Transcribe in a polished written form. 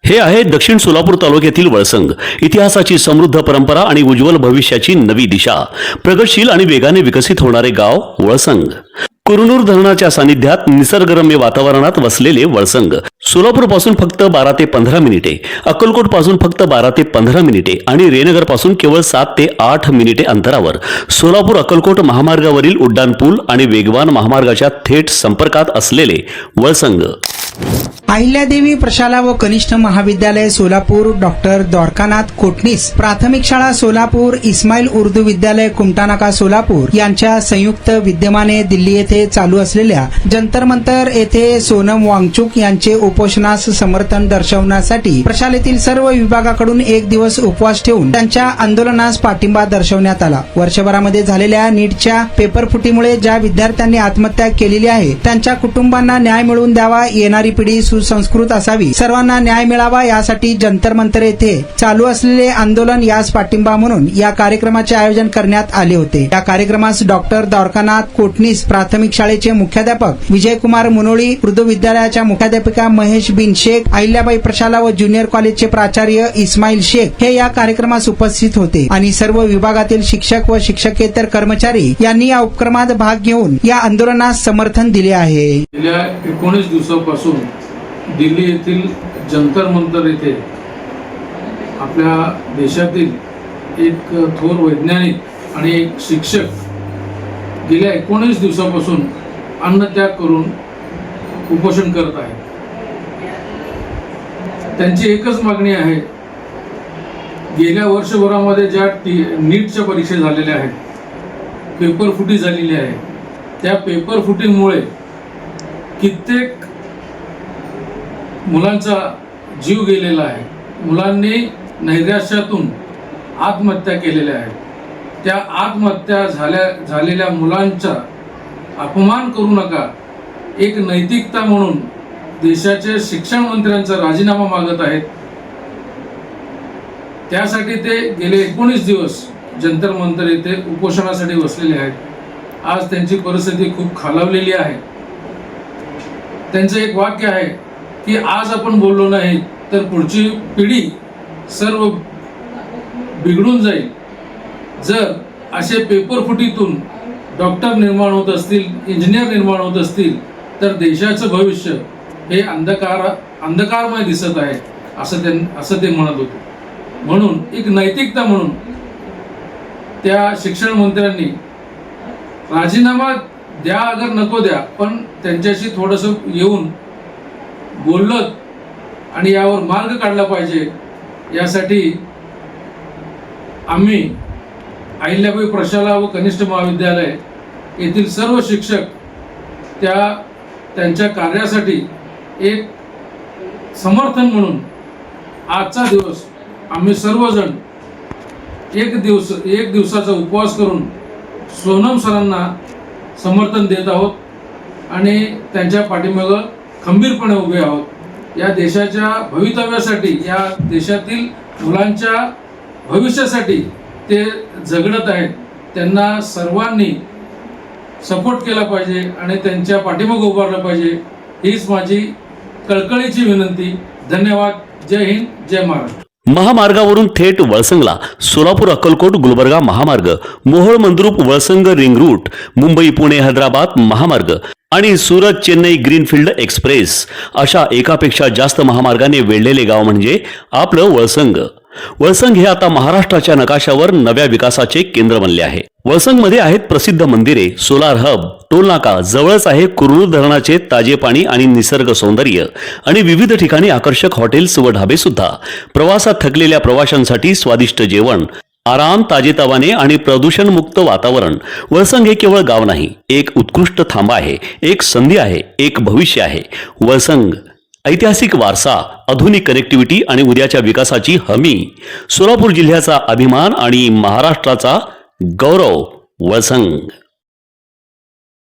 हे आहे दक्षिण सोलापूर तालुक्यातील वळसंग. इतिहासाची समृद्ध परंपरा आणि उज्ज्वल भविष्याची नवी दिशा. प्रगतशील आणि वेगाने विकसित होणारे गाव वळसंग. कुरनूर धरणाच्या सानिध्यात निसर्गरम्य वातावरणात वसलेले वळसंग सोलापूर पासून फक्त 12 ते 15 मिनिटे, अक्कलकोट पासून फक्त 12 ते 15 मिनिटे आणि रेनगर पासून केवळ 7 ते 8 मिनिटे अंतरावर सोलापूर अक्कलकोट महामार्गावरील उड्डाणपूल आणि वेगवान महामार्गाच्या थेट संपर्कात असलेले वळसंग. अहिल्यादेवी प्रशाला व कनिष्ठ महाविद्यालय सोलापूर, डॉक्टर द्वारकानाथ कोटणीस प्राथमिक शाळा सोलापूर, इस्माईल उर्दू विद्यालय कुमटानाका सोलापूर यांच्या संयुक्त विद्यमाने दिल्ली येथे चालू असलेल्या जंतर मंतर येथे सोनम वांगचुक यांचे उपोषणास समर्थन दर्शवण्यासाठी प्रशालेतील सर्व विभागाकडून एक दिवस उपवास ठेवून त्यांच्या आंदोलनास पाठिंबा दर्शवण्यात आला. वर्षभरामध्ये झालेल्या नीटच्या पेपरफुटीमुळे ज्या विद्यार्थ्यांनी आत्महत्या केलेली आहे त्यांच्या कुटुंबांना न्याय मिळवून द्यावा, येणारी पिढी सुसंस्कृत असावी, सर्वांना न्याय मिळावा यासाठी जंतर मंतर येथे चालू असलेले आंदोलन यास पाठिंबा म्हणून या कार्यक्रमाचे आयोजन करण्यात आले होते. या कार्यक्रमास डॉक्टर द्वारकानाथ कोटणीस प्राथमिक शाळेचे मुख्याध्यापक विजयकुमार मुनोळी, उर्दू विद्यालयाच्या मुख्याध्यापिका महेश बिन शेख, अहिल्याबाई प्रशाला व ज्युनियर कॉलेजचे प्राचार्य इस्माईल शेख हे या कार्यक्रमास उपस्थित होते आणि सर्व विभागातील शिक्षक व शिक्षकेतर कर्मचारी यांनी या उपक्रमात भाग घेऊन या आंदोलनास समर्थन दिले आहे. गेल्या 19 दिवसापासून दिल्ली येथील जंतर मंतर येथे आपल्या देशातील एक थोर वैज्ञानिक आणि एक शिक्षक गेल्या 19 दिवसापासून अन्नत्याग करून उपोषण करत आहेत. त्यांची एकच मागणी आहे, गेल्या वर्षभरामध्ये ज्या नीटच्या परीक्षा झालेल्या आहेत, पेपरफुटी झालेली आहे, त्या पेपरफुटीमुळे कित्येक मुलांचा जीव गेलेला आहे. मुलांनी नैराश्यातून आत्महत्या केलेल्या आहेत. त्या आत्महत्या झालेल्या मुलांचा अपमान करू नका, एक नैतिकता म्हणून देशाचे शिक्षण मंत्र्यांचा राजीनामा मागत आहेत. त्यासाठी ते गेले 19 दिवस जंतर मंतर येथे उपोषणासाठी बसलेले आहेत. आज त्यांची परिस्थिती खूप खालावलेली आहे. त्यांचं एक वाक्य आहे की आज आपण बोललो नाही तर पुढची पिढी सर्व बिघडून जाईल. जर असे पेपरफुटीतून डॉक्टर निर्माण होत असतील, इंजिनियर निर्माण होत असतील तर देशाचं भविष्य हे अंधकारमय दिसत आहे असं ते म्हणत होते. म्हणून एक नैतिकता म्हणून त्या शिक्षण मंत्र्यांनी राजीनामा द्या अगर नको द्या, पण त्यांच्याशी थोडंसं येऊन बोललं आणि यावर मार्ग काढला पाहिजे. यासाठी आम्ही अहिल्याबाई प्रशाला व कनिष्ठ महाविद्यालय येथील सर्व शिक्षक त्यांच्या कार्यासाठी एक समर्थन म्हणून आजचा दिवस आम्ही सर्वजण एक दिवसाचा उपवास करून सोनम सरांना समर्थन देत आहोत आणि त्यांच्या पाठीमागे खंबीरपणे उभे आहोत. या देशाच्या भवितव्यासाठी, या देशातील मुलांच्या भविष्यासाठी ते झगडत आहेत. त्यांना सर्वांनी सपोर्ट केला पाहिजे आणि त्यांच्या पाठीमागे उभारलं पाहिजे. हीच माझी कळकळीची विनंती. धन्यवाद. जय हिंद, जय महाराष्ट्र. महामार्गावरून थेट वळसंगला सोलापूर अक्कलकोट गुलबर्गा महामार्ग, मोहोळ मंद्रुप वळसंग रिंग रूट, मुंबई पुणे हैदराबाद महामार्ग आणि सुरत चेन्नई ग्रीनफील्ड एक्सप्रेस अशा एकापेक्षा जास्त महामार्गाने वेढलेले गाव म्हणजे आपलं वळसंग. वळसंग हे आता महाराष्ट्राच्या नकाशावर नव्या विकासाचे केंद्र बनले आहे. वळसंगमध्ये आहेत प्रसिद्ध मंदिरे, सोलार हब, टोलनाका, जवळच आहे कुरनूर धरणाचे ताजे पाणी आणि निसर्ग सौंदर्य आणि विविध ठिकाणी आकर्षक हॉटेल्स व ढाबे सुद्धा. प्रवासात थकलेल्या प्रवाशांसाठी स्वादिष्ट जेवण, आराम, ताजेतवाने आणि प्रदूषणमुक्त वातावरण. वळसंग हे केवळ गाव नाही, एक उत्कृष्ट थांबा आहे, एक संधी आहे, एक भविष्य आहे. वळसंग ऐतिहासिक वारसा, आधुनिक कनेक्टिव्हिटी आणि उद्याच्या विकासाची हमी. सोलापूर जिल्ह्याचा अभिमान आणि महाराष्ट्राचा गौरव. वळसंग.